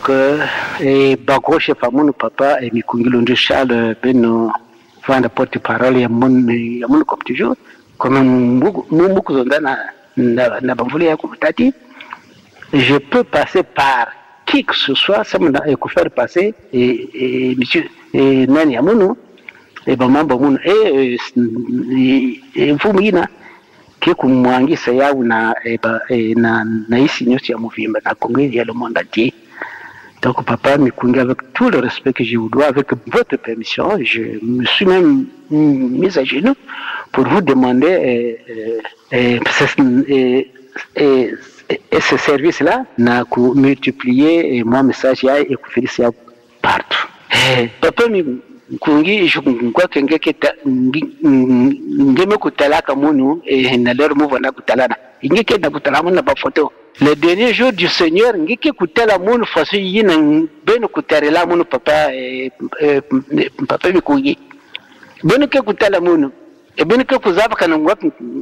Donc, Bagro chef à mon papa et Mikungilonde Charles Beno, vendre porte-parole et mon comme toujours, comme beaucoup n'a pas voulu tati. Je peux passer par qui que ce soit, ça m'a faire passer et monsieur et Nani Amono et Bamambamoun et vous m'ina qui kumwangisa yao na isi nyosi ya Muvimba na Congrès ya le monde entier. Donc papa Mikungi, avec tout le respect que je vous dois, avec votre permission, je me suis même mis à genoux pour vous demander ce service-là n'a qu'à multiplier mon message et que féliciter partout. Papa Mikungi, je crois que ngeme kutalaka munu na lero move na kutalana ingeke na kutala munu na photo. Le dernier jour du Seigneur, ngeke kutala munu façon yina beno kutarela munu papa Mikungi. Beno ke kutala munu e beno ke kuzaba kana ngwa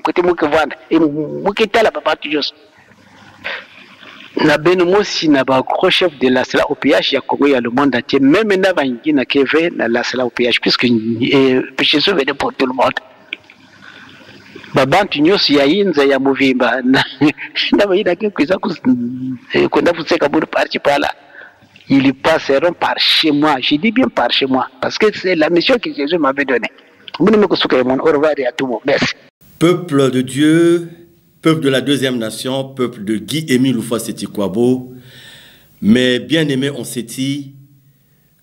kote muke vanda e muke tala papa tujos. Na beno mosi na ba gros chef de la CELA OPH ya Congo ya le monde entier, même na bangi na keve na la CELA OPH puisque péché sauvé pour tout le monde. Babantu nyosi ya inza ya Muvimba na baina kuza kwenda kuseka bure parti pala. Ils passeront par chez moi, je dis bien par chez moi parce que c'est la mission que Jésus m'avait donnée. Peuple de Dieu, peuple de la deuxième nation, peuple de Guy-Émile Loufa-Seti-Kwabo, mais bien aimé, on s'est dit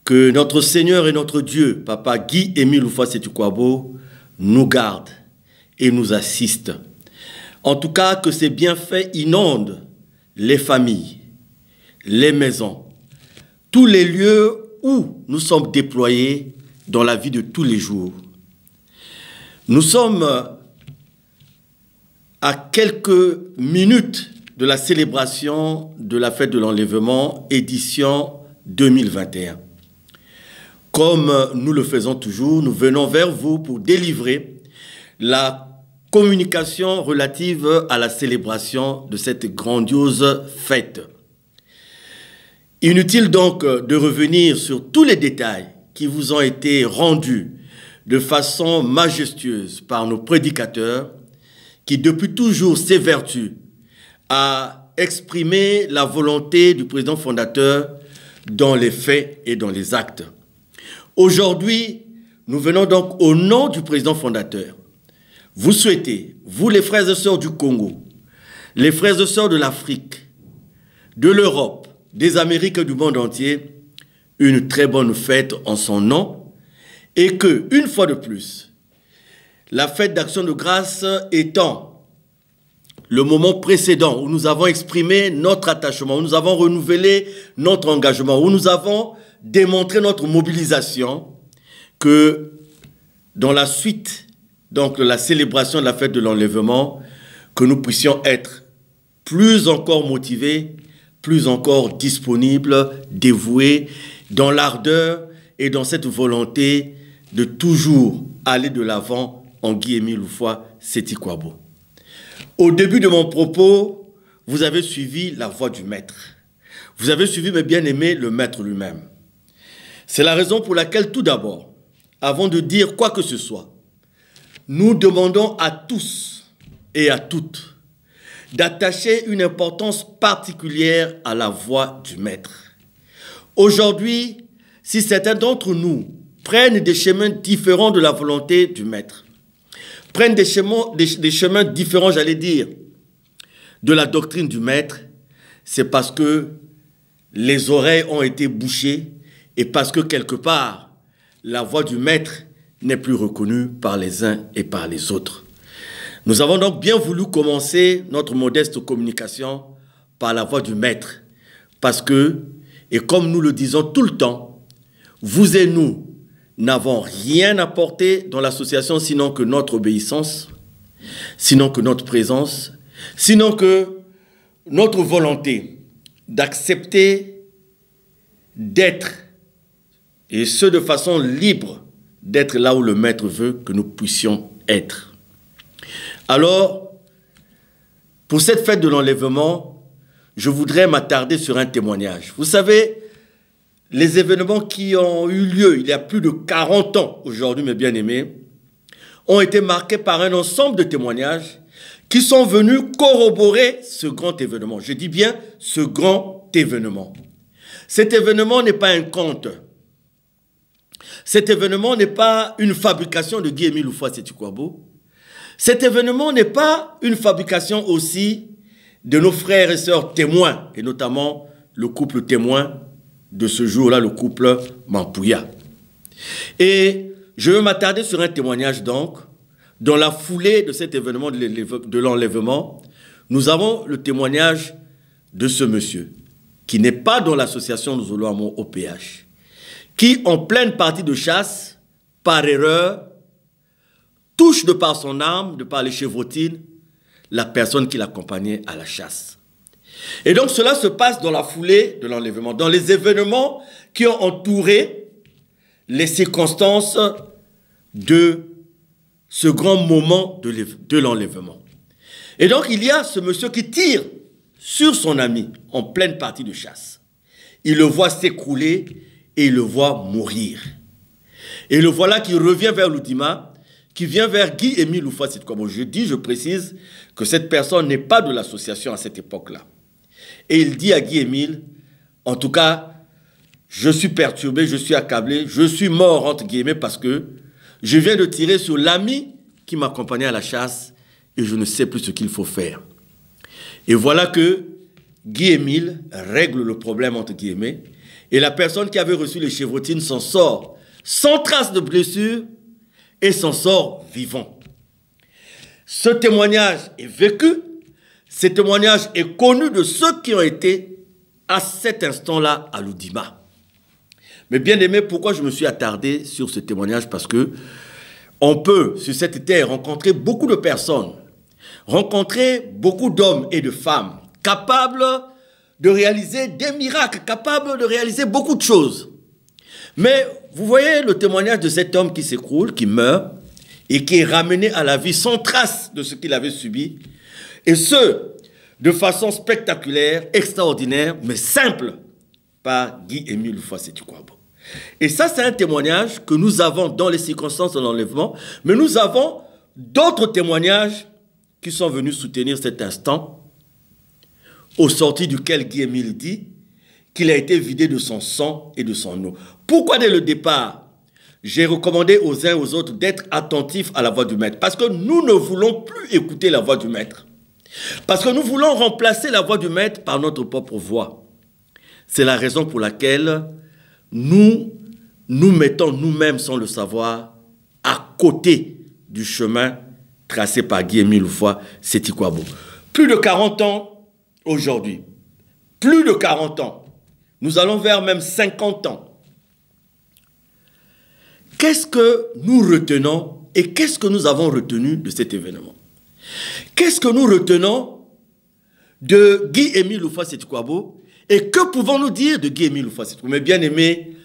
que notre Seigneur et notre Dieu, Papa Guy-Émile Loufa-Seti-Kwabo, nous garde et nous assiste. En tout cas, que ses bienfaits inondent les familles, les maisons, tous les lieux où nous sommes déployés dans la vie de tous les jours. Nous sommes à quelques minutes de la célébration de la fête de l'enlèvement, édition 2021. Comme nous le faisons toujours, nous venons vers vous pour délivrer la communication relative à la célébration de cette grandiose fête. Inutile donc de revenir sur tous les détails qui vous ont été rendus de façon majestueuse par nos prédicateurs qui depuis toujours s'évertuent à exprimer la volonté du président fondateur dans les faits et dans les actes. Aujourd'hui, nous venons donc au nom du président fondateur vous souhaiter, vous les frères et sœurs du Congo, les frères et sœurs de l'Afrique, de l'Europe, des Amériques et du monde entier, une très bonne fête en son nom et que, une fois de plus, la fête d'action de grâce étant le moment précédent où nous avons exprimé notre attachement, où nous avons renouvelé notre engagement, où nous avons démontré notre mobilisation, que dans la suite donc de la célébration de la fête de l'enlèvement, que nous puissions être plus encore motivés, plus encore disponibles, dévoués, dans l'ardeur et dans cette volonté de toujours aller de l'avant en Guy-Émile Loufa-Seti-Kwabo. Au début de mon propos, vous avez suivi la voix du maître. Vous avez suivi, mes bien-aimés, le maître lui-même. C'est la raison pour laquelle, tout d'abord, avant de dire quoi que ce soit, nous demandons à tous et à toutes d'attacher une importance particulière à la voix du maître. Aujourd'hui, si certains d'entre nous prennent des chemins différents de la volonté du maître, prennent des chemins différents, j'allais dire, de la doctrine du maître, c'est parce que les oreilles ont été bouchées et parce que quelque part, la voix du maître n'est plus reconnue par les uns et par les autres. Nous avons donc bien voulu commencer notre modeste communication par la voix du maître parce que, et comme nous le disons tout le temps, vous et nous n'avons rien apporté dans l'association sinon que notre obéissance, sinon que notre présence, sinon que notre volonté d'accepter d'être, et ce de façon libre, d'être là où le maître veut que nous puissions être. Alors, pour cette fête de l'enlèvement, je voudrais m'attarder sur un témoignage. Vous savez, les événements qui ont eu lieu il y a plus de 40 ans aujourd'hui, mes bien-aimés, ont été marqués par un ensemble de témoignages qui sont venus corroborer ce grand événement. Je dis bien ce grand événement. Cet événement n'est pas un conte. Cet événement n'est pas une fabrication de Guy-Émile Houphouët-Sétikwabo. Cet événement n'est pas une fabrication aussi de nos frères et sœurs témoins, et notamment le couple témoin de ce jour-là, le couple Mampouya. Et je veux m'attarder sur un témoignage donc. Dans la foulée de cet événement de l'enlèvement, nous avons le témoignage de ce monsieur, qui n'est pas dans l'association de Zolo-Amo OPH, qui, en pleine partie de chasse, par erreur, touche de par son arme, de par les chevrotines, la personne qui l'accompagnait à la chasse. Et donc cela se passe dans la foulée de l'enlèvement, dans les événements qui ont entouré les circonstances de ce grand moment de l'enlèvement. Et donc il y a ce monsieur qui tire sur son ami en pleine partie de chasse. Il le voit s'écrouler et il le voit mourir. Et le voilà qui revient vers Loudima, qui vient vers Guy-Émile Houphouët-Sétikwabo. Je précise que cette personne n'est pas de l'association à cette époque-là. Et il dit à Guy-Émile, en tout cas, je suis perturbé, je suis accablé, je suis mort entre guillemets parce que je viens de tirer sur l'ami qui m'accompagnait à la chasse et je ne sais plus ce qu'il faut faire. Et voilà que Guy-Émile règle le problème entre guillemets et la personne qui avait reçu les chevrotines s'en sort sans trace de blessure et s'en sort vivant. Ce témoignage est vécu, ce témoignage est connu de ceux qui ont été à cet instant-là à Loudima. Mais bien aimé, pourquoi je me suis attardé sur ce témoignage? Parce que on peut, sur cette terre, rencontrer beaucoup de personnes, rencontrer beaucoup d'hommes et de femmes capables de réaliser des miracles, capables de réaliser beaucoup de choses. Mais vous voyez le témoignage de cet homme qui s'écroule, qui meurt, et qui est ramené à la vie sans trace de ce qu'il avait subi, et ce, de façon spectaculaire, extraordinaire, mais simple, par Guy-Émile Houphouët-Sétikwabo. Et ça, c'est un témoignage que nous avons dans les circonstances de l'enlèvement, mais nous avons d'autres témoignages qui sont venus soutenir cet instant, au sorti duquel Guy-Émile dit qu'il a été vidé de son sang et de son eau. Pourquoi dès le départ, j'ai recommandé aux uns et aux autres d'être attentifs à la voix du maître? Parce que nous ne voulons plus écouter la voix du maître. Parce que nous voulons remplacer la voix du maître par notre propre voix. C'est la raison pour laquelle nous nous mettons nous-mêmes, sans le savoir, à côté du chemin tracé par Guy-Émile Houphouët-Sétikwabo. Plus de 40 ans aujourd'hui. Plus de 40 ans. Nous allons vers même 50 ans. Qu'est-ce que nous retenons et qu'est-ce que nous avons retenu de cet événement? Qu'est-ce que nous retenons de Guy-Émile Houphouët-Sétikwabo? Et que pouvons-nous dire de Guy-Émile Houphouët-Sétikwabo? Mais bien aimé,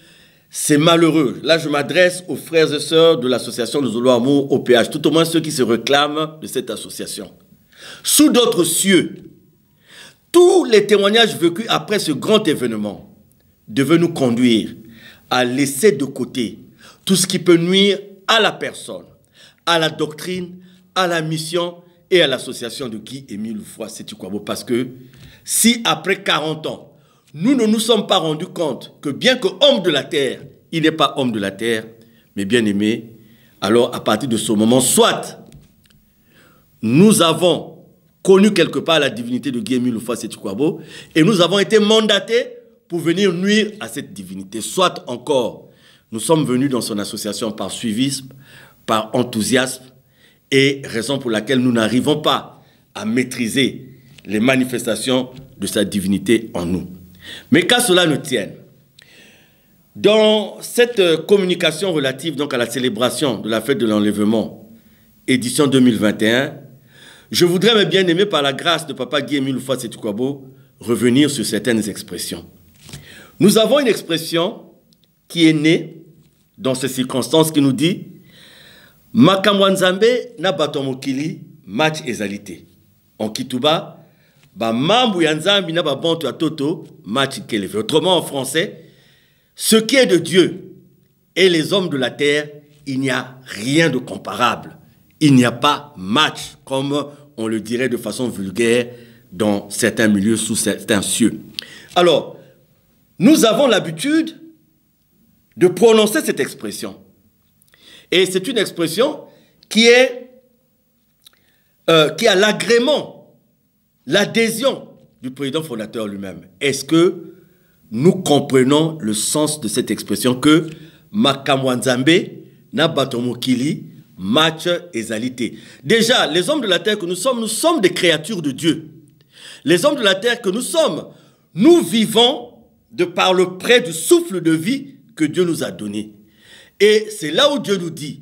c'est malheureux. Là, je m'adresse aux frères et sœurs de l'association de Zolo-Amo OPH, tout au moins ceux qui se réclament de cette association. Sous d'autres cieux, tous les témoignages vécus après ce grand événement devaient nous conduire à laisser de côté tout ce qui peut nuire à la personne, à la doctrine, à la mission et à l'association de Guy-Émile Houphouët-Sétikwabo. Parce que si après 40 ans, nous ne nous sommes pas rendus compte que bien que homme de la terre, il n'est pas homme de la terre, mais bien aimé, alors à partir de ce moment, soit nous avons connu quelque part la divinité de Guy-Émile Houphouët-Sétikwabo et nous avons été mandatés pour venir nuire à cette divinité. Soit encore, nous sommes venus dans son association par suivisme, par enthousiasme et raison pour laquelle nous n'arrivons pas à maîtriser les manifestations de sa divinité en nous. Mais qu'à cela ne tienne, dans cette communication relative donc à la célébration de la fête de l'enlèvement, édition 2021, je voudrais, mes bien-aimés, par la grâce de Papa Guy-Émile Houphouët-Sétikwabo, revenir sur certaines expressions. Nous avons une expression qui est née dans ces circonstances qui nous dit « Makamwanzambe na batomokili match ezalité ». En Kituba, ba mambu ya nzambi na ba bantu ya toto match keleve. Autrement en français, ce qui est de Dieu et les hommes de la terre, il n'y a rien de comparable. Il n'y a pas match, comme on le dirait de façon vulgaire dans certains milieux, sous certains cieux. Alors, nous avons l'habitude de prononcer cette expression. Et c'est une expression qui a l'agrément, l'adhésion du président fondateur lui-même. Est-ce que nous comprenons le sens de cette expression que Makamwanzambe, Nabatomokili, match égalité. Déjà, les hommes de la terre que nous sommes des créatures de Dieu. Les hommes de la terre que nous sommes, nous vivons de par le prêt du souffle de vie que Dieu nous a donné. Et c'est là où Dieu nous dit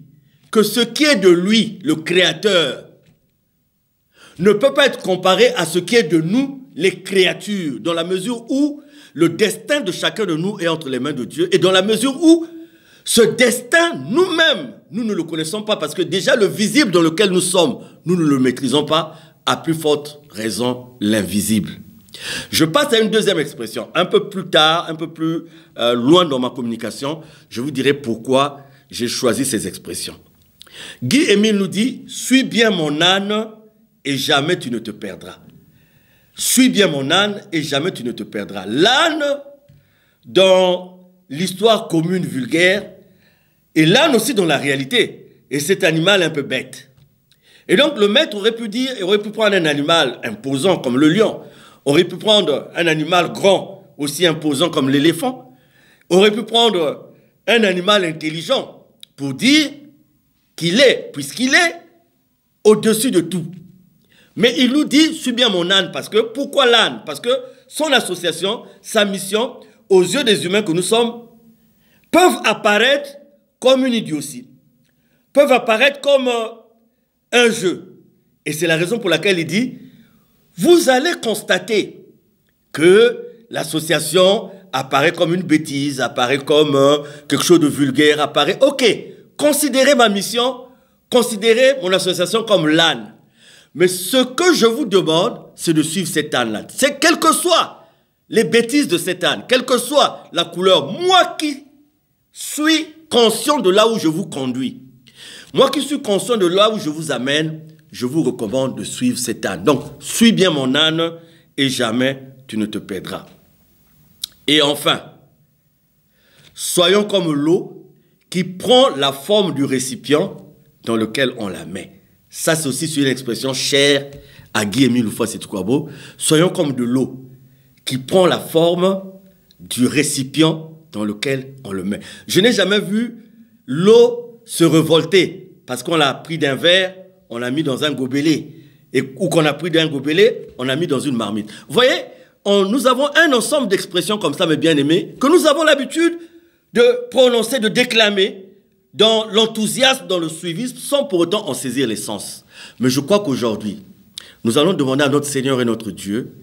que ce qui est de lui, le Créateur, ne peut pas être comparé à ce qui est de nous, les créatures, dans la mesure où le destin de chacun de nous est entre les mains de Dieu, et dans la mesure où ce destin, nous-mêmes, nous ne le connaissons pas, parce que déjà le visible dans lequel nous sommes, nous ne le maîtrisons pas, à plus forte raison l'invisible. Je passe à une deuxième expression. Un peu plus tard, un peu plus loin dans ma communication, je vous dirai pourquoi j'ai choisi ces expressions. Guy-Émile nous dit « Suis bien mon âne et jamais tu ne te perdras. » Suis bien mon âne et jamais tu ne te perdras. L'âne, dans l'histoire commune vulgaire, et l'âne aussi dans la réalité, et cet animal un peu bête. Et donc le maître aurait pu prendre un animal imposant comme le lion, aurait pu prendre un animal grand, aussi imposant comme l'éléphant, aurait pu prendre un animal intelligent pour dire qu'il est, puisqu'il est au-dessus de tout. Mais il nous dit, suis bien mon âne, parce que, pourquoi l'âne? Parce que son association, sa mission, aux yeux des humains que nous sommes, peuvent apparaître comme une idiotie, peuvent apparaître comme un jeu. Et c'est la raison pour laquelle il dit, vous allez constater que l'association apparaît comme une bêtise, apparaît comme quelque chose de vulgaire, apparaît... Ok, considérez ma mission, considérez mon association comme l'âne. Mais ce que je vous demande, c'est de suivre cet âne-là. C'est quelles que soient les bêtises de cet âne, quelle que soit la couleur, moi qui suis conscient de là où je vous conduis, moi qui suis conscient de là où je vous amène, je vous recommande de suivre cet âne. Donc, suis bien mon âne et jamais tu ne te perdras. Et enfin, soyons comme l'eau qui prend la forme du récipient dans lequel on la met. Ça, c'est aussi une expression chère à Guy-Émile Houphouët-Sétoukouabo. Soyons comme de l'eau qui prend la forme du récipient dans lequel on le met. Je n'ai jamais vu l'eau se révolter parce qu'on l'a pris d'un verre, on l'a mis dans un gobelet. Ou qu'on a pris d'un gobelet, on l'a mis dans une marmite. Vous voyez, nous avons un ensemble d'expressions comme ça, mes bien-aimés, que nous avons l'habitude de prononcer, de déclamer, dans l'enthousiasme, dans le suivisme, sans pour autant en saisir l'essence. Mais je crois qu'aujourd'hui, nous allons demander à notre Seigneur et notre Dieu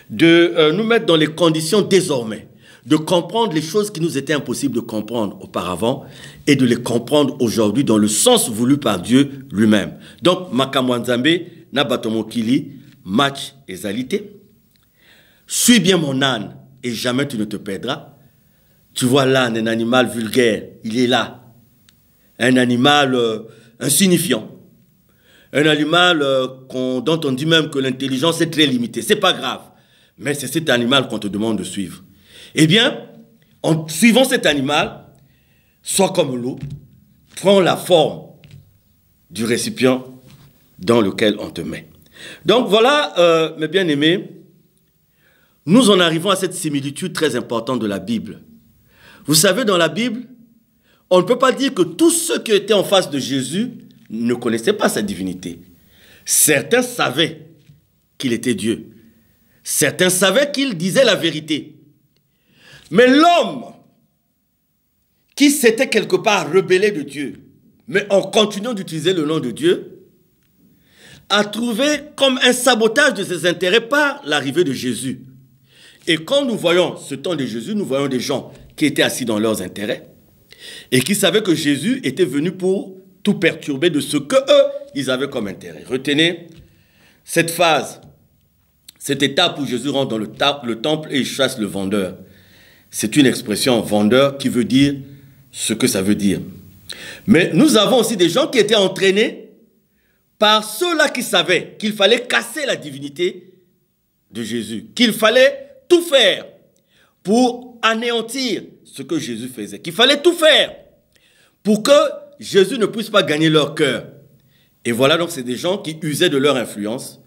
de nous mettre dans les conditions désormais, de comprendre les choses qui nous étaient impossibles de comprendre auparavant et de les comprendre aujourd'hui dans le sens voulu par Dieu lui-même. Donc, Makamwanzambe, Nabatomokili, match égalité. Suis bien mon âne et jamais tu ne te perdras. Tu vois l'âne, un animal vulgaire, il est là. Un animal insignifiant. Un animal dont on dit même que l'intelligence est très limitée. C'est pas grave. Mais c'est cet animal qu'on te demande de suivre. Eh bien, en suivant cet animal, sois comme l'eau, prends la forme du récipient dans lequel on te met. Donc voilà, mes bien-aimés, nous en arrivons à cette similitude très importante de la Bible. Vous savez, dans la Bible, on ne peut pas dire que tous ceux qui étaient en face de Jésus ne connaissaient pas sa divinité. Certains savaient qu'il était Dieu. Certains savaient qu'il disait la vérité. Mais l'homme qui s'était quelque part rebellé de Dieu, mais en continuant d'utiliser le nom de Dieu, a trouvé comme un sabotage de ses intérêts par l'arrivée de Jésus. Et quand nous voyons ce temps de Jésus, nous voyons des gens qui étaient assis dans leurs intérêts, et qui savaient que Jésus était venu pour tout perturber de ce que eux, ils avaient comme intérêt. Retenez cette phase, cette étape où Jésus rentre dans le temple et il chasse le vendeur. C'est une expression vendeur qui veut dire ce que ça veut dire. Mais nous avons aussi des gens qui étaient entraînés par ceux-là qui savaient qu'il fallait casser la divinité de Jésus, qu'il fallait tout faire pour anéantir ce que Jésus faisait, qu'il fallait tout faire pour que Jésus ne puisse pas gagner leur cœur. Et voilà, donc c'est des gens qui usaient de leur influence,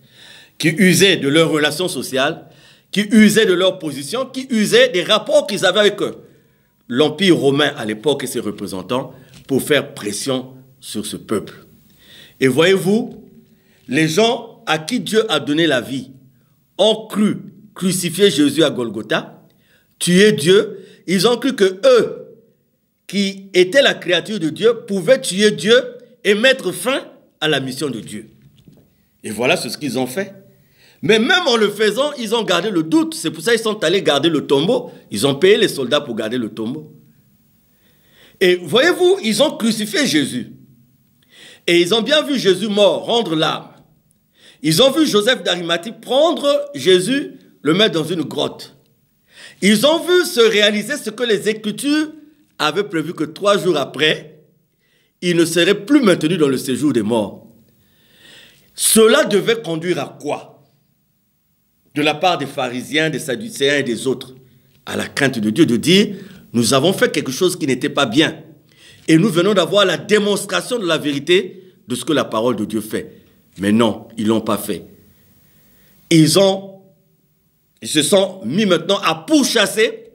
qui usaient de leurs relations sociales, qui usaient de leur position, qui usaient des rapports qu'ils avaient avec l'Empire romain à l'époque et ses représentants pour faire pression sur ce peuple. Et voyez-vous, les gens à qui Dieu a donné la vie ont cru crucifier Jésus à Golgotha, tuer Dieu. Ils ont cru que eux, qui étaient la créature de Dieu, pouvaient tuer Dieu et mettre fin à la mission de Dieu. Et voilà ce qu'ils ont fait. Mais même en le faisant, ils ont gardé le doute. C'est pour ça qu'ils sont allés garder le tombeau. Ils ont payé les soldats pour garder le tombeau. Et voyez-vous, ils ont crucifié Jésus. Et ils ont bien vu Jésus mort, rendre l'âme. Ils ont vu Joseph d'Arimathie prendre Jésus, le mettre dans une grotte. Ils ont vu se réaliser ce que les Écritures avaient prévu, que 3 jours après, il ne serait plus maintenu dans le séjour des morts. Cela devait conduire à quoi? De la part des pharisiens, des sadducéens et des autres, à la crainte de Dieu, de dire, nous avons fait quelque chose qui n'était pas bien. Et nous venons d'avoir la démonstration de la vérité de ce que la parole de Dieu fait. Mais non, ils ne l'ont pas fait. Ils se sont mis maintenant à pourchasser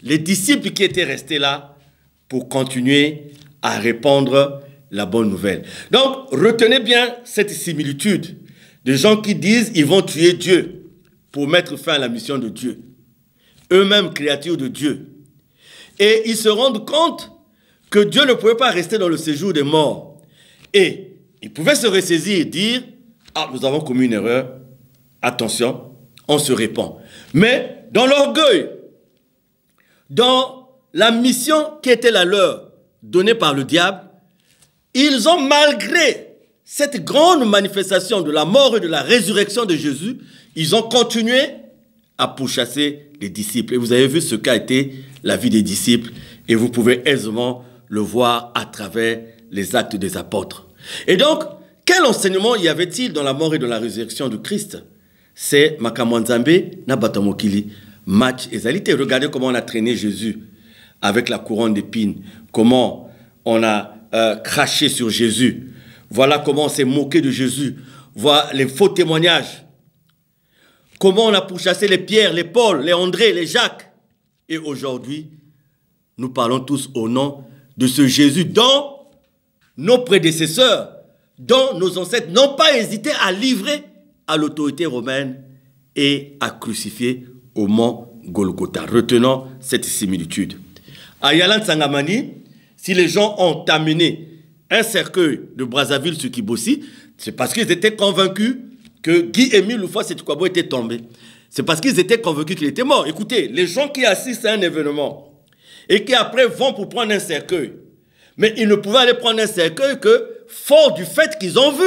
les disciples qui étaient restés là pour continuer à répandre la bonne nouvelle. Donc, retenez bien cette similitude de gens qui disent qu'ils vont tuer Dieu pour mettre fin à la mission de Dieu. Eux-mêmes créatures de Dieu. Et ils se rendent compte que Dieu ne pouvait pas rester dans le séjour des morts. Et ils pouvaient se ressaisir et dire, ah, nous avons commis une erreur, attention, on se répand. Mais dans l'orgueil, dans la mission qui était la leur, donnée par le diable, ils ont, malgré cette grande manifestation de la mort et de la résurrection de Jésus, ils ont continué à pourchasser les disciples. Et vous avez vu ce qu'a été la vie des disciples, et vous pouvez aisément le voir à travers les actes des apôtres. Et donc, quel enseignement y avait-il dans la mort et dans la résurrection de Christ? C'est Makamwanzambe, Nabatamokili, match égalité. Regardez comment on a traîné Jésus avec la couronne d'épines, comment on a craché sur Jésus. Voilà comment on s'est moqué de Jésus. Voilà les faux témoignages. Comment on a pourchassé les Pierre, les Paul, les André, les Jacques. Et aujourd'hui, nous parlons tous au nom de ce Jésus dont nos prédécesseurs, dont nos ancêtres n'ont pas hésité à livrer à l'autorité romaine et à crucifier au mont Golgotha. Retenons cette similitude. À Yalan Sangamani, si les gens ont amené un cercueil de Brazzaville sur Kibossi, c'est parce qu'ils étaient convaincus que Guy-Émile Loufouas-Sétukwabo était tombé. C'est parce qu'ils étaient convaincus qu'il était mort. Écoutez, les gens qui assistent à un événement et qui après vont pour prendre un cercueil, mais ils ne pouvaient aller prendre un cercueil que fort du fait qu'ils ont vu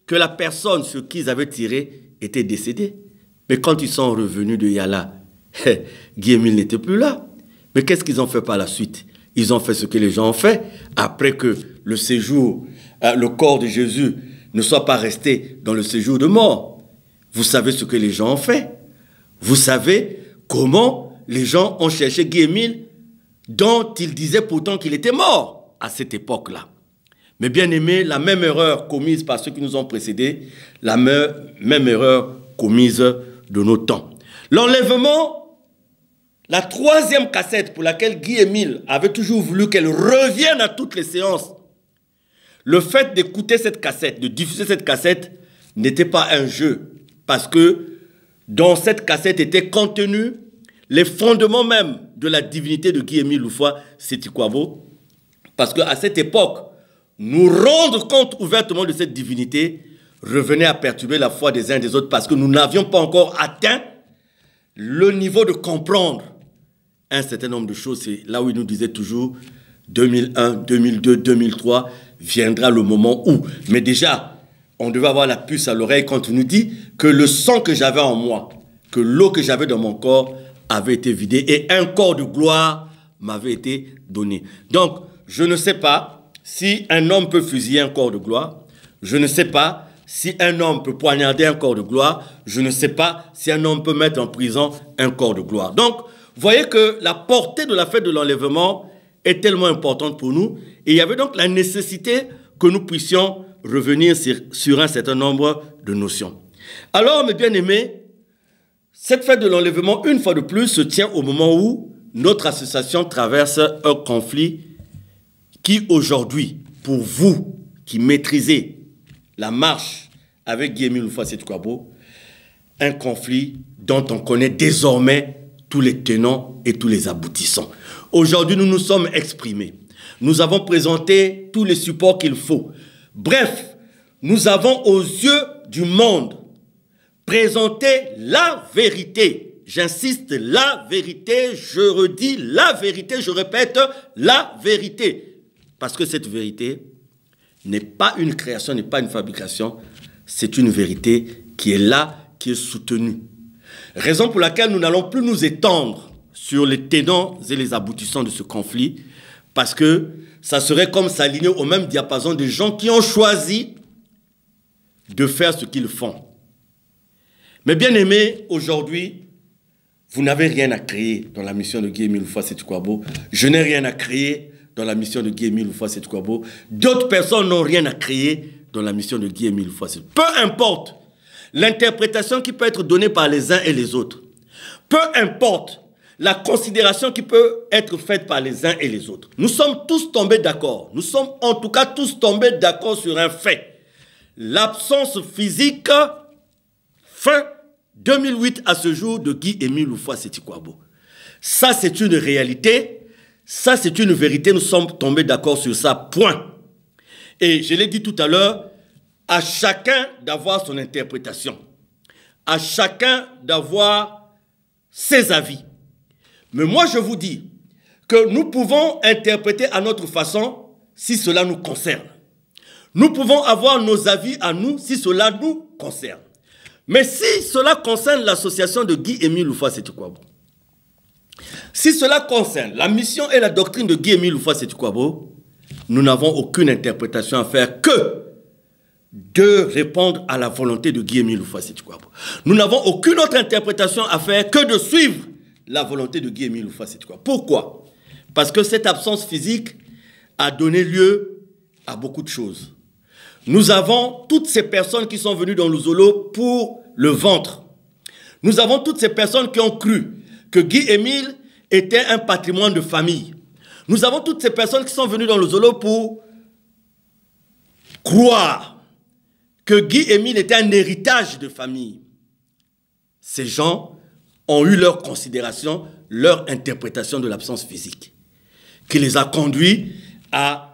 que la personne sur qui ils avaient tiré était décédée. Mais quand ils sont revenus de Yala, Guy-Émile n'était plus là. Mais qu'est-ce qu'ils ont fait par la suite? Ils ont fait ce que les gens ont fait après que le séjour, le corps de Jésus ne soit pas resté dans le séjour de mort. Vous savez ce que les gens ont fait. Vous savez comment les gens ont cherché Guy-Émile dont ils disaient pourtant qu'il était mort à cette époque-là. Mais bien aimé, la même erreur commise par ceux qui nous ont précédés, la même erreur commise de nos temps. L'enlèvement, la troisième cassette pour laquelle Guy-Émile avait toujours voulu qu'elle revienne à toutes les séances, le fait d'écouter cette cassette, de diffuser cette cassette, n'était pas un jeu. Parce que dans cette cassette étaient contenus les fondements même de la divinité de Guy-Émile Loufouas-Sétukwabo. Parce qu'à cette époque, nous rendre compte ouvertement de cette divinité revenait à perturber la foi des uns et des autres parce que nous n'avions pas encore atteint le niveau de comprendre un certain nombre de choses. C'est là où il nous disait toujours 2001, 2002, 2003, viendra le moment où. Mais déjà, on devait avoir la puce à l'oreille quand on nous dit que le sang que j'avais en moi, que l'eau que j'avais dans mon corps avait été vidé et un corps de gloire m'avait été donné. Donc, je ne sais pas si un homme peut fusiller un corps de gloire. Je ne sais pas si un homme peut poignarder un corps de gloire. Je ne sais pas si un homme peut mettre en prison un corps de gloire. Donc, vous voyez que la portée de la fête de l'enlèvement est tellement importante pour nous. Et il y avait donc la nécessité que nous puissions revenir sur un certain nombre de notions. Alors, mes bien-aimés, cette fête de l'enlèvement, une fois de plus, se tient au moment où notre association traverse un conflit qui, aujourd'hui, pour vous qui maîtrisez la marche avec Guy-Émile Houphouët-Boigny, un conflit dont on connaît désormais tous les tenants et tous les aboutissants. Aujourd'hui, nous nous sommes exprimés. Nous avons présenté tous les supports qu'il faut. Bref, nous avons aux yeux du monde présenté la vérité. J'insiste, la vérité, je redis la vérité, je répète, la vérité. Parce que cette vérité n'est pas une création, n'est pas une fabrication, c'est une vérité qui est là, qui est soutenue. Raison pour laquelle nous n'allons plus nous étendre sur les tenants et les aboutissants de ce conflit, parce que ça serait comme s'aligner au même diapason des gens qui ont choisi de faire ce qu'ils font. Mais bien aimés, aujourd'hui, vous n'avez rien à créer dans la mission de Guy-Émile Houphouët-Boigny. Je n'ai rien à créer dans la mission de Guy-Émile Houphouët-Boigny. D'autres personnes n'ont rien à créer dans la mission de Guy-Émile Houphouët-Boigny. Peu importe l'interprétation qui peut être donnée par les uns et les autres. Peu importe la considération qui peut être faite par les uns et les autres. Nous sommes tous tombés d'accord. Nous sommes en tout cas tous tombés d'accord sur un fait. L'absence physique, fin 2008 à ce jour, de Guy-Émile Houphouët-Boigny. Ça, c'est une réalité. Ça, c'est une vérité. Nous sommes tombés d'accord sur ça, point. Et je l'ai dit tout à l'heure, à chacun d'avoir son interprétation. À chacun d'avoir ses avis. Mais moi, je vous dis que nous pouvons interpréter à notre façon si cela nous concerne. Nous pouvons avoir nos avis à nous si cela nous concerne. Mais si cela concerne l'association de Guy-Émile Houphouët-Boigny, si cela concerne la mission et la doctrine de Guy-Émile Houphouët-Boigny, nous n'avons aucune interprétation à faire que de répondre à la volonté de Guy-Émile Houphouët-Boigny. Nous n'avons aucune autre interprétation à faire que de suivre la volonté de Guy-Émile Houphouët-Boigny. Pourquoi? Parce que cette absence physique a donné lieu à beaucoup de choses. Nous avons toutes ces personnes qui sont venues dans le Zolo pour le ventre. Nous avons toutes ces personnes qui ont cru que Guy-Émile était un patrimoine de famille. Nous avons toutes ces personnes qui sont venues dans le Zolo pour croire que Guy-Émile était un héritage de famille. Ces gens ont eu leur considération, leur interprétation de l'absence physique, qui les a conduits à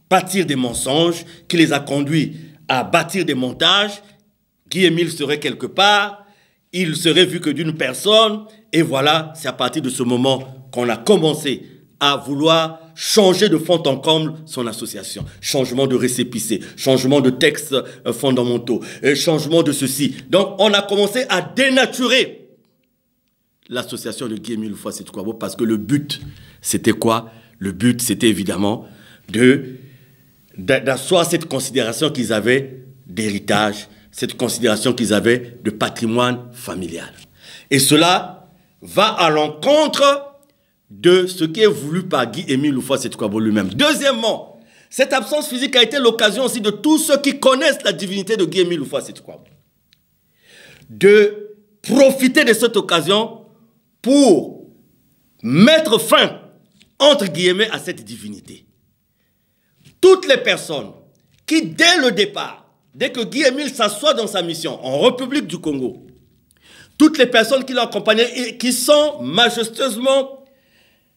bâtir des mensonges, qui les a conduits à bâtir des montages. Guy-Émile serait quelque part, il serait vu que d'une personne, et voilà, c'est à partir de ce moment qu'on a commencé à vouloir changer de fond en comble son association. Changement de récépissé, changement de textes fondamentaux, changement de ceci. Donc, on a commencé à dénaturer l'association de Guy-Émile Houphouët-Boigny parce que le but, c'était quoi? Le but, c'était évidemment d'asseoir cette considération qu'ils avaient d'héritage, cette considération qu'ils avaient de patrimoine familial. Et cela va à l'encontre de ce qui est voulu par Guy-Émile Houphouët-Boigny lui-même. Deuxièmement, cette absence physique a été l'occasion aussi de tous ceux qui connaissent la divinité de Guy-Émile Houphouët-Boigny de profiter de cette occasion pour mettre fin, entre guillemets, à cette divinité. Toutes les personnes qui, dès le départ, dès que Guy-Émile s'assoit dans sa mission en République du Congo, toutes les personnes qui l'ont accompagné et qui sont majestueusement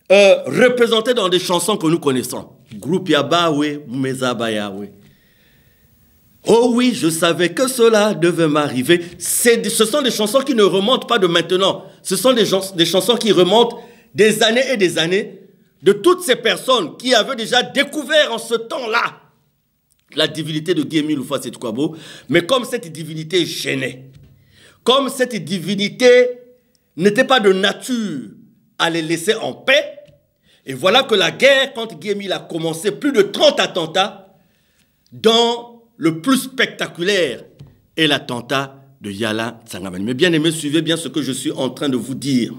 représentées dans des chansons que nous connaissons. Groupe Yabawe, Mumezaba we. Oh oui, je savais que cela devait m'arriver. Ce sont des chansons qui ne remontent pas de maintenant. Ce sont des chansons qui remontent des années et des années de toutes ces personnes qui avaient déjà découvert en ce temps-là la divinité de Guy-Émile Houphouët-Boigny. Mais comme cette divinité gênait, comme cette divinité n'était pas de nature à les laisser en paix. Et voilà que la guerre contre Guy-Émile a commencé, plus de 30 attentats, dont le plus spectaculaire est l'attentat de Yala Tsangamani. Mais bien aimés, suivez bien ce que je suis en train de vous dire.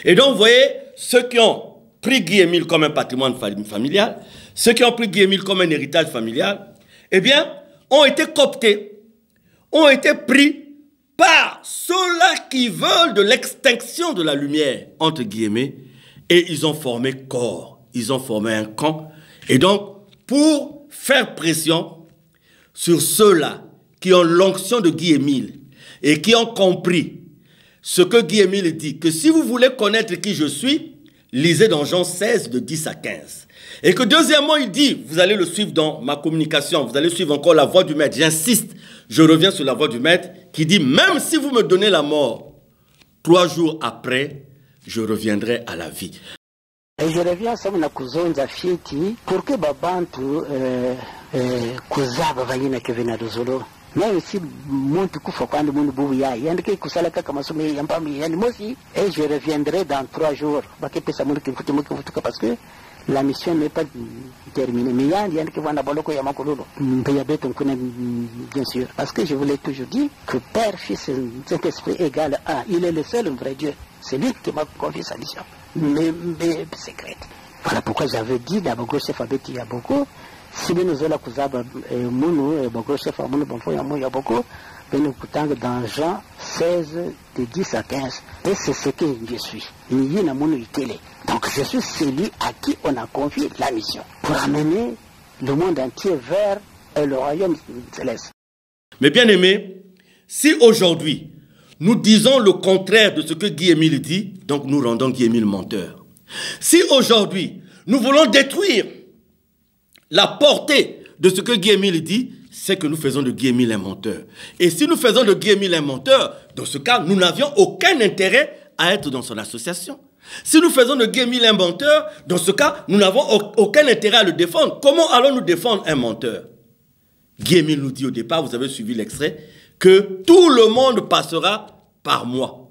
Et donc, vous voyez, ceux qui ont pris Guy-Émile comme un patrimoine familial, ceux qui ont pris Guy-Émile comme un héritage familial, eh bien, ont été cooptés, ont été pris par ceux-là qui veulent de l'extinction de la lumière, entre guillemets, et ils ont formé corps, ils ont formé un camp. Et donc, pour faire pression sur ceux-là qui ont l'onction de Guy-Émile et qui ont compris ce que Guy-Émile dit, que si vous voulez connaître qui je suis, lisez dans Jean 16, de 10 à 15. Et que deuxièmement, il dit, vous allez le suivre dans ma communication, vous allez suivre encore la voix du maître. J'insiste, je reviens sur la voix du maître qui dit, même si vous me donnez la mort, 3 jours après, je reviendrai à la vie. Et je reviens sur la kuzonza fiti pour que babantu kuzaba vayina kevina dozolo. Même si mon kufa quand mon bouya yandike kusala kaka masomo yampami yani mosi et je reviendrai dans 3 jours. Baké pesa mon kifutuka parce que la mission n'est pas terminée. Mais yandike vana boloko ya makololo. Mpeya beton kuna bien sûr parce que je vous l'ai toujours dit que Père, Fils et Saint-Esprit égale 1. Il est le seul vrai Dieu. C'est lui qui m'a confié sa mission. Mais secrète. Voilà pourquoi j'avais dit d'abord chef abeti ya beaucoup. Si nous allons kuzaba munu boko chef amunu bonfo ya mu ya beaucoup, nous kutanga dans Jean 16 de 10 à 15. Et c'est ce que je suis. Ni na munu itele. Donc je suis celui à qui on a confié la mission pour amener le monde entier vers le royaume céleste. Mais bien aimés, si aujourd'hui nous disons le contraire de ce que Guy-Émile dit, donc nous rendons Guy-Émile menteur. Si aujourd'hui, nous voulons détruire la portée de ce que Guy-Émile dit, c'est que nous faisons de Guy-Émile un menteur. Et si nous faisons de Guy-Émile un menteur, dans ce cas, nous n'avions aucun intérêt à être dans son association. Si nous faisons de Guy-Émile un menteur, dans ce cas, nous n'avons aucun intérêt à le défendre. Comment allons-nous défendre un menteur? Guy-Émile nous dit au départ, vous avez suivi l'extrait, que tout le monde passera par moi.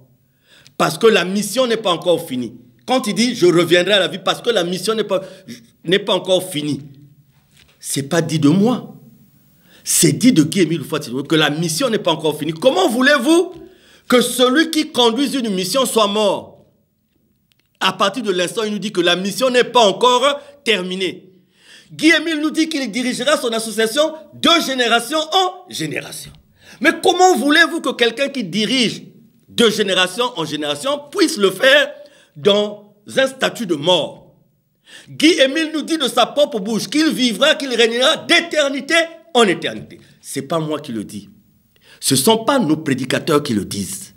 Parce que la mission n'est pas encore finie. Quand il dit, je reviendrai à la vie parce que la mission n'est pas encore finie. Ce n'est pas dit de moi. C'est dit de Guy-Émile que la mission n'est pas encore finie. Comment voulez-vous que celui qui conduise une mission soit mort? À partir de l'instant, il nous dit que la mission n'est pas encore terminée. Guy-Émile nous dit qu'il dirigera son association de génération en génération. Mais comment voulez-vous que quelqu'un qui dirige de génération en génération puisse le faire dans un statut de mort? Guy-Émile nous dit de sa propre bouche qu'il vivra, qu'il régnera d'éternité en éternité. Ce n'est pas moi qui le dis. Ce ne sont pas nos prédicateurs qui le disent.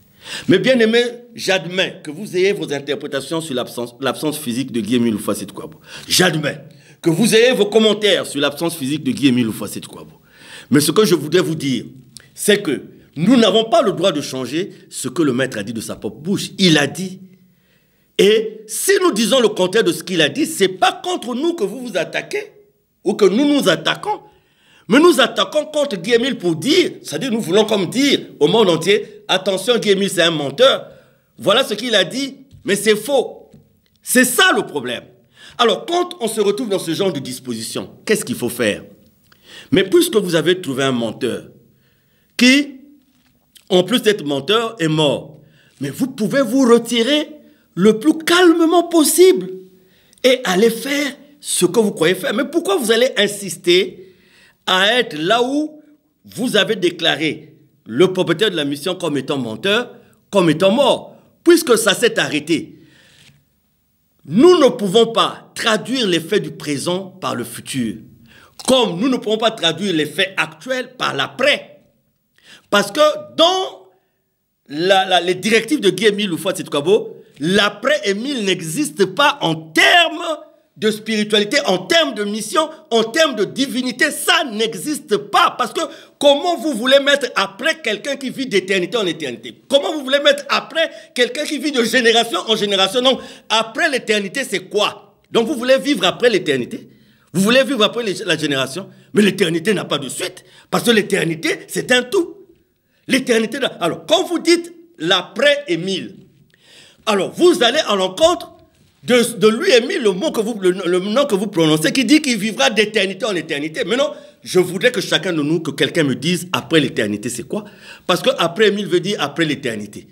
Mais bien aimé, j'admets que vous ayez vos interprétations sur l'absence physique de Guy-Émile Houphouët-Boigny. J'admets que vous ayez vos commentaires sur l'absence physique de Guy-Émile Houphouët-Boigny. Mais ce que je voudrais vous dire, c'est que nous n'avons pas le droit de changer ce que le maître a dit de sa propre bouche. Il a dit. Et si nous disons le contraire de ce qu'il a dit, ce n'est pas contre nous que vous vous attaquez ou que nous nous attaquons. Mais nous attaquons contre Guy-Émile pour dire, c'est-à-dire nous voulons comme dire au monde entier, attention Guy-Émile c'est un menteur. Voilà ce qu'il a dit, mais c'est faux. C'est ça le problème. Alors quand on se retrouve dans ce genre de disposition, qu'est-ce qu'il faut faire? Mais puisque vous avez trouvé un menteur, qui, en plus d'être menteur, est mort. Mais vous pouvez vous retirer le plus calmement possible et aller faire ce que vous croyez faire. Mais pourquoi vous allez insister à être là où vous avez déclaré le propriétaire de la mission comme étant menteur, comme étant mort, puisque ça s'est arrêté? Nous ne pouvons pas traduire les faits du présent par le futur, comme nous ne pouvons pas traduire les faits actuels par l'après. Parce que dans les directives de Guy-Émile Houphouët-Boigny, l'après-Émile n'existe pas en termes de spiritualité, en termes de mission, en termes de divinité. Ça n'existe pas. Parce que comment vous voulez mettre après quelqu'un qui vit d'éternité en éternité? Comment vous voulez mettre après quelqu'un qui vit de génération en génération? Non, après l'éternité, c'est quoi? Donc vous voulez vivre après l'éternité? Vous voulez vivre après la génération? Mais l'éternité n'a pas de suite. Parce que l'éternité, c'est un tout. L'éternité... Alors, quand vous dites l'après-Émile, Alors, vous allez à l'encontre de lui et mis le nom que vous prononcez, qui dit qu'il vivra d'éternité en éternité. Maintenant, je voudrais que chacun de nous, que quelqu'un me dise, après l'éternité, c'est quoi? Parce que après Émile veut dire après l'éternité.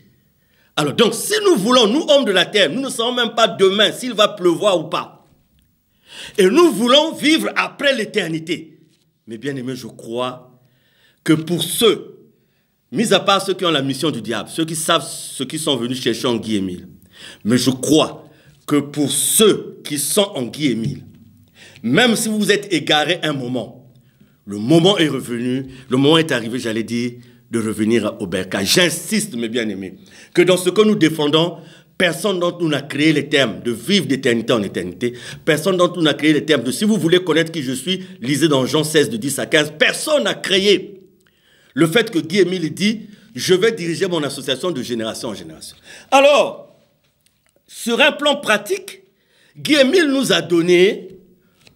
Alors, donc, si nous voulons, nous, hommes de la terre, nous ne savons même pas demain s'il va pleuvoir ou pas. Et nous voulons vivre après l'éternité. Mais bien aimé, je crois que pour ceux, mis à part ceux qui ont la mission du diable, ceux qui savent ce qu'ils sont venus chercher en Guy Émile, mais je crois que pour ceux qui sont en Guy Émile, même si vous vous êtes égaré un moment, le moment est revenu, le moment est arrivé, j'allais dire, de revenir au Bercail. J'insiste, mes bien-aimés, que dans ce que nous défendons, personne d'entre nous n'a créé les termes de vivre d'éternité en éternité. Personne d'entre nous n'a créé les termes de si vous voulez connaître qui je suis, lisez dans Jean 16, de 10 à 15. Personne n'a créé le fait que Guy Émile dit « Je vais diriger mon association de génération en génération ». Alors, sur un plan pratique, Guy Émile nous a donné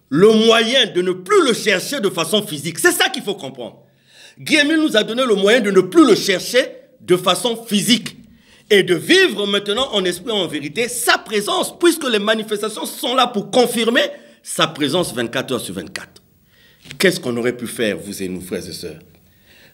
le moyen de ne plus le chercher de façon physique. C'est ça qu'il faut comprendre. Guy Émile nous a donné le moyen de ne plus le chercher de façon physique et de vivre maintenant en esprit et en vérité sa présence, puisque les manifestations sont là pour confirmer sa présence 24 heures sur 24. Qu'est-ce qu'on aurait pu faire, vous et nous, frères et sœurs?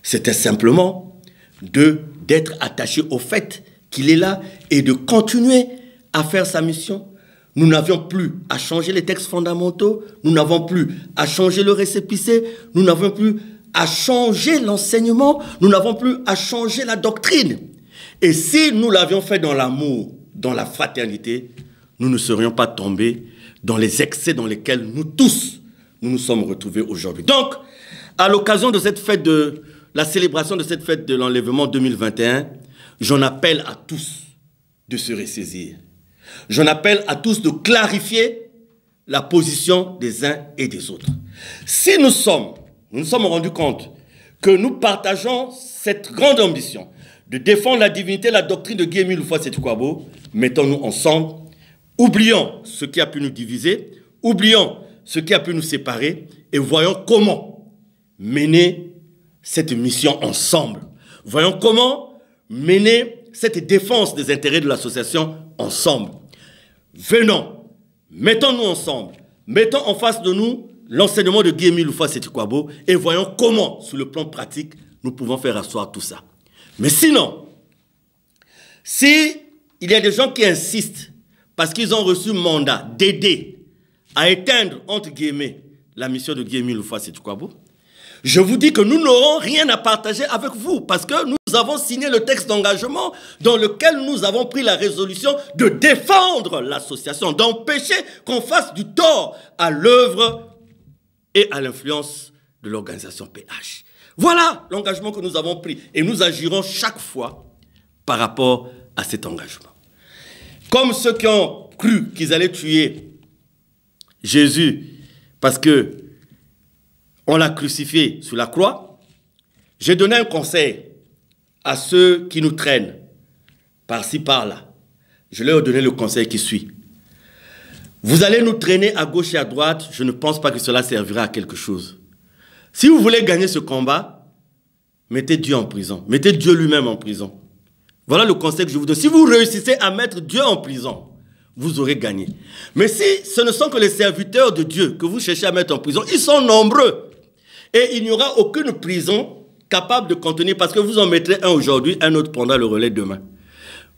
C'était simplement d'être attaché au fait qu'il est là et de continuer à faire sa mission. Nous n'avions plus à changer les textes fondamentaux, nous n'avons plus à changer le récépissé, nous n'avons plus à changer l'enseignement, nous n'avons plus à changer la doctrine. Et si nous l'avions fait dans l'amour, dans la fraternité, nous ne serions pas tombés dans les excès dans lesquels nous tous, nous nous sommes retrouvés aujourd'hui. Donc, à l'occasion de cette fête de la célébration de cette fête de l'enlèvement 2021, j'en appelle à tous de se ressaisir. J'en appelle à tous de clarifier la position des uns et des autres. Si nous nous sommes rendus compte que nous partageons cette grande ambition de défendre la divinité, la doctrine de Guy Émile Houphouët-Sékou-Kouabo, mettons-nous ensemble, oublions ce qui a pu nous diviser, oublions ce qui a pu nous séparer et voyons comment mener cette mission ensemble. Voyons comment mener cette défense des intérêts de l'association ensemble. Venons, mettons-nous ensemble, mettons en face de nous l'enseignement de Guy Émile Houphouët-Sékou-Kouabo et voyons comment, sur le plan pratique, nous pouvons faire asseoir tout ça. Mais sinon, si il y a des gens qui insistent parce qu'ils ont reçu mandat d'aider à éteindre, entre guillemets, la mission de Guy Émile Houphouët-Sékou-Kouabo, je vous dis que nous n'aurons rien à partager avec vous parce que nous avons signé le texte d'engagement dans lequel nous avons pris la résolution de défendre l'association, d'empêcher qu'on fasse du tort à l'œuvre et à l'influence de l'organisation PH. Voilà l'engagement que nous avons pris et nous agirons chaque fois par rapport à cet engagement. Comme ceux qui ont cru qu'ils allaient tuer Jésus parce que on l'a crucifié sur la croix, j'ai donné un conseil à ceux qui nous traînent par-ci, par-là. Je leur ai donné le conseil qui suit. Vous allez nous traîner à gauche et à droite, je ne pense pas que cela servira à quelque chose. Si vous voulez gagner ce combat, mettez Dieu en prison. Mettez Dieu lui-même en prison. Voilà le conseil que je vous donne. Si vous réussissez à mettre Dieu en prison, vous aurez gagné. Mais si ce ne sont que les serviteurs de Dieu que vous cherchez à mettre en prison, ils sont nombreux. Et il n'y aura aucune prison capable de contenir, parce que vous en mettrez un aujourd'hui, un autre prendra le relais demain.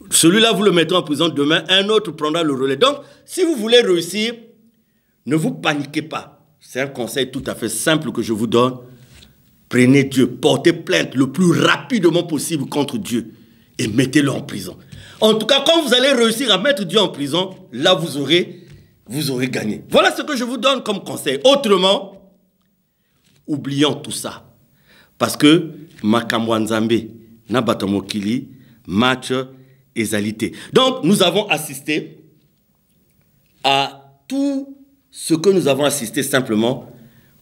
Celui-là, vous le mettrez en prison demain, un autre prendra le relais. Donc, si vous voulez réussir, ne vous paniquez pas. C'est un conseil tout à fait simple que je vous donne. Prenez Dieu, portez plainte le plus rapidement possible contre Dieu et mettez-le en prison. En tout cas, quand vous allez réussir à mettre Dieu en prison, là, vous aurez gagné. Voilà ce que je vous donne comme conseil. Autrement, oublions tout ça. Parce que Makamwanzambe, Nabatamokili, match égalité. Donc, nous avons assisté à tout ce que nous avons assisté simplement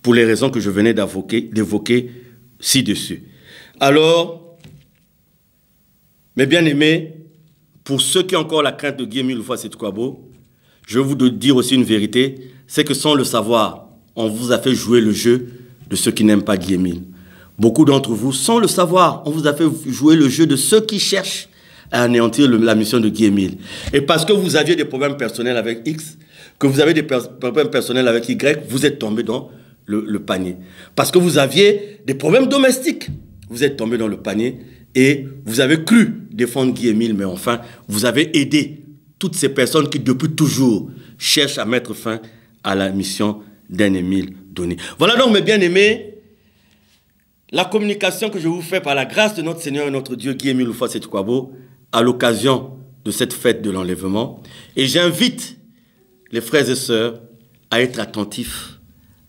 pour les raisons que je venais d'évoquer ci-dessus. Alors, mes bien-aimés, pour ceux qui ont encore la crainte de Guy Émile Houphouët-Sékou-Kouabo, je vais vous dire aussi une vérité, c'est que sans le savoir, on vous a fait jouer le jeu de ceux qui n'aiment pas Guy Émile. Beaucoup d'entre vous, sans le savoir, on vous a fait jouer le jeu de ceux qui cherchent à anéantir la mission de Guy-Émile. Et parce que vous aviez des problèmes personnels avec X, que vous avez des problèmes personnels avec Y, vous êtes tombé dans le panier. Parce que vous aviez des problèmes domestiques, vous êtes tombé dans le panier et vous avez cru défendre Guy-Émile, mais enfin, vous avez aidé toutes ces personnes qui, depuis toujours, cherchent à mettre fin à la mission d'un Émile Donné. Voilà donc, mes bien-aimés, la communication que je vous fais par la grâce de notre Seigneur et notre Dieu, Guy-Émile Oufouas-Sétoukwabo, à l'occasion de cette fête de l'enlèvement. Et j'invite les frères et sœurs à être attentifs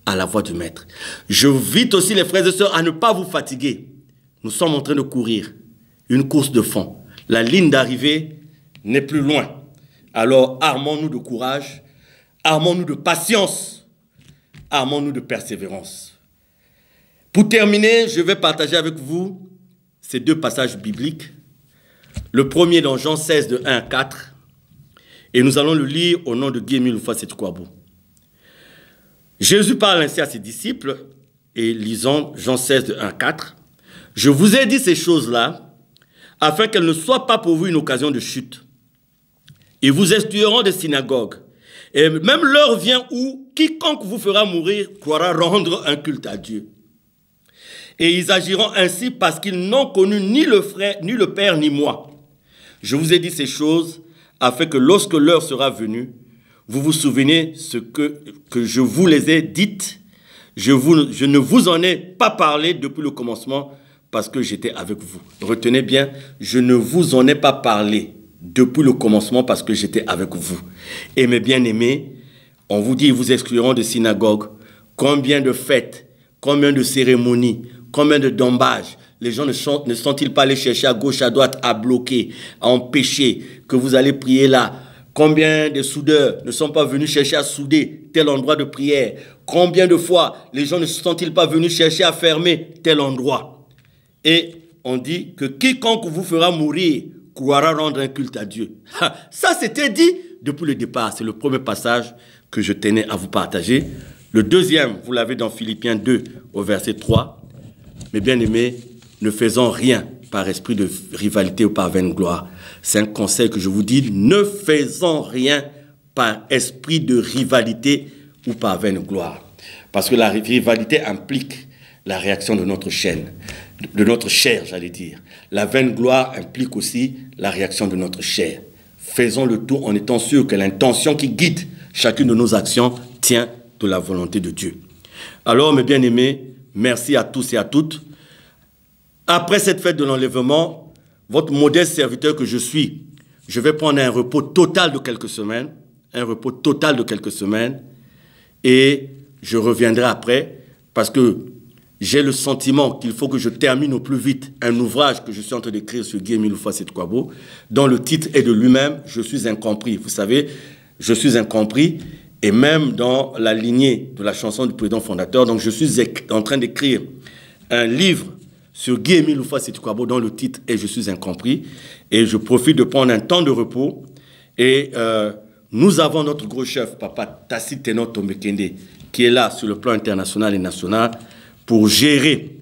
à la voix du Maître. J'invite aussi les frères et sœurs à ne pas vous fatiguer. Nous sommes en train de courir une course de fond. La ligne d'arrivée n'est plus loin. Alors, armons-nous de courage, armons-nous de patience, armons-nous de persévérance. Pour terminer, je vais partager avec vous ces deux passages bibliques. Le premier dans Jean 16, de 1 à 4. Et nous allons le lire au nom de Guy-Émile Oufouas-Sétoukwabo. Jésus parle ainsi à ses disciples, et lisons Jean 16, de 1 à 4. « Je vous ai dit ces choses-là, afin qu'elles ne soient pas pour vous une occasion de chute. Ils vous excluront des synagogues. Et même l'heure vient où quiconque vous fera mourir pourra rendre un culte à Dieu. Et ils agiront ainsi parce qu'ils n'ont connu ni le frère, ni le Père, ni moi. Je vous ai dit ces choses afin que lorsque l'heure sera venue, vous vous souvenez ce que je vous les ai dites. Je ne vous en ai pas parlé depuis le commencement parce que j'étais avec vous. » Retenez bien, je ne vous en ai pas parlé depuis le commencement parce que j'étais avec vous. Et mes bien-aimés, on vous dit, ils vous excluront de synagogues. Combien de fêtes, combien de cérémonies, combien de dombages. Les gens ne sont-ils pas allés chercher à gauche, à droite, à bloquer, à empêcher que vous allez prier là? Combien de soudeurs ne sont pas venus chercher à souder tel endroit de prière? Combien de fois les gens ne sont-ils pas venus chercher à fermer tel endroit? Et on dit que quiconque vous fera mourir croira rendre un culte à Dieu. Ça, c'était dit depuis le départ. C'est le premier passage que je tenais à vous partager. Le deuxième, vous l'avez dans Philippiens 2, au verset 3. Mes bien-aimés, ne faisons rien par esprit de rivalité ou par vaine gloire. C'est un conseil que je vous dis, ne faisons rien par esprit de rivalité ou par vaine gloire. Parce que la rivalité implique la réaction de notre chair, j'allais dire. La vaine gloire implique aussi la réaction de notre chair. Faisons le tout en étant sûrs que l'intention qui guide chacune de nos actions tient de la volonté de Dieu. Alors, mes bien-aimés, merci à tous et à toutes. Après cette fête de l'enlèvement, votre modeste serviteur que je suis, je vais prendre un repos total de quelques semaines, et je reviendrai après, parce que j'ai le sentiment qu'il faut que je termine au plus vite un ouvrage que je suis en train d'écrire sur Guy-Émile Oufouas-Sétoukwabo, dont le titre est de lui-même « Je suis incompris ». Vous savez, je suis incompris, et même dans la lignée de la chanson du président fondateur, donc je suis en train d'écrire un livre sur Guy-Émile Oufouas-Sétoukwabo dont le titre est « Je suis incompris ». Et je profite de prendre un temps de repos. Et nous avons notre gros chef, Papa Tacite Ténon Tombekende, qui est là sur le plan international et national pour gérer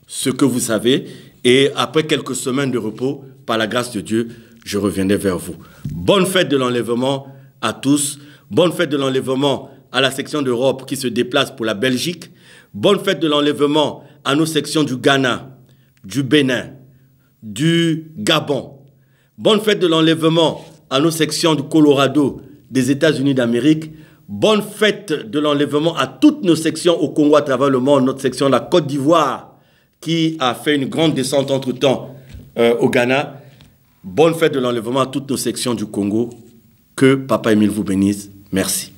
ce que vous savez. Et après quelques semaines de repos, par la grâce de Dieu, je reviendrai vers vous. Bonne fête de l'enlèvement à tous. Bonne fête de l'enlèvement à la section d'Europe qui se déplace pour la Belgique. Bonne fête de l'enlèvement à nos sections du Ghana, du Bénin, du Gabon. Bonne fête de l'enlèvement à nos sections du Colorado, des États-Unis d'Amérique. Bonne fête de l'enlèvement à toutes nos sections au Congo à travers le monde. Notre section, la Côte d'Ivoire, qui a fait une grande descente entre-temps au Ghana. Bonne fête de l'enlèvement à toutes nos sections du Congo. Que Papa Émile vous bénisse. Merci.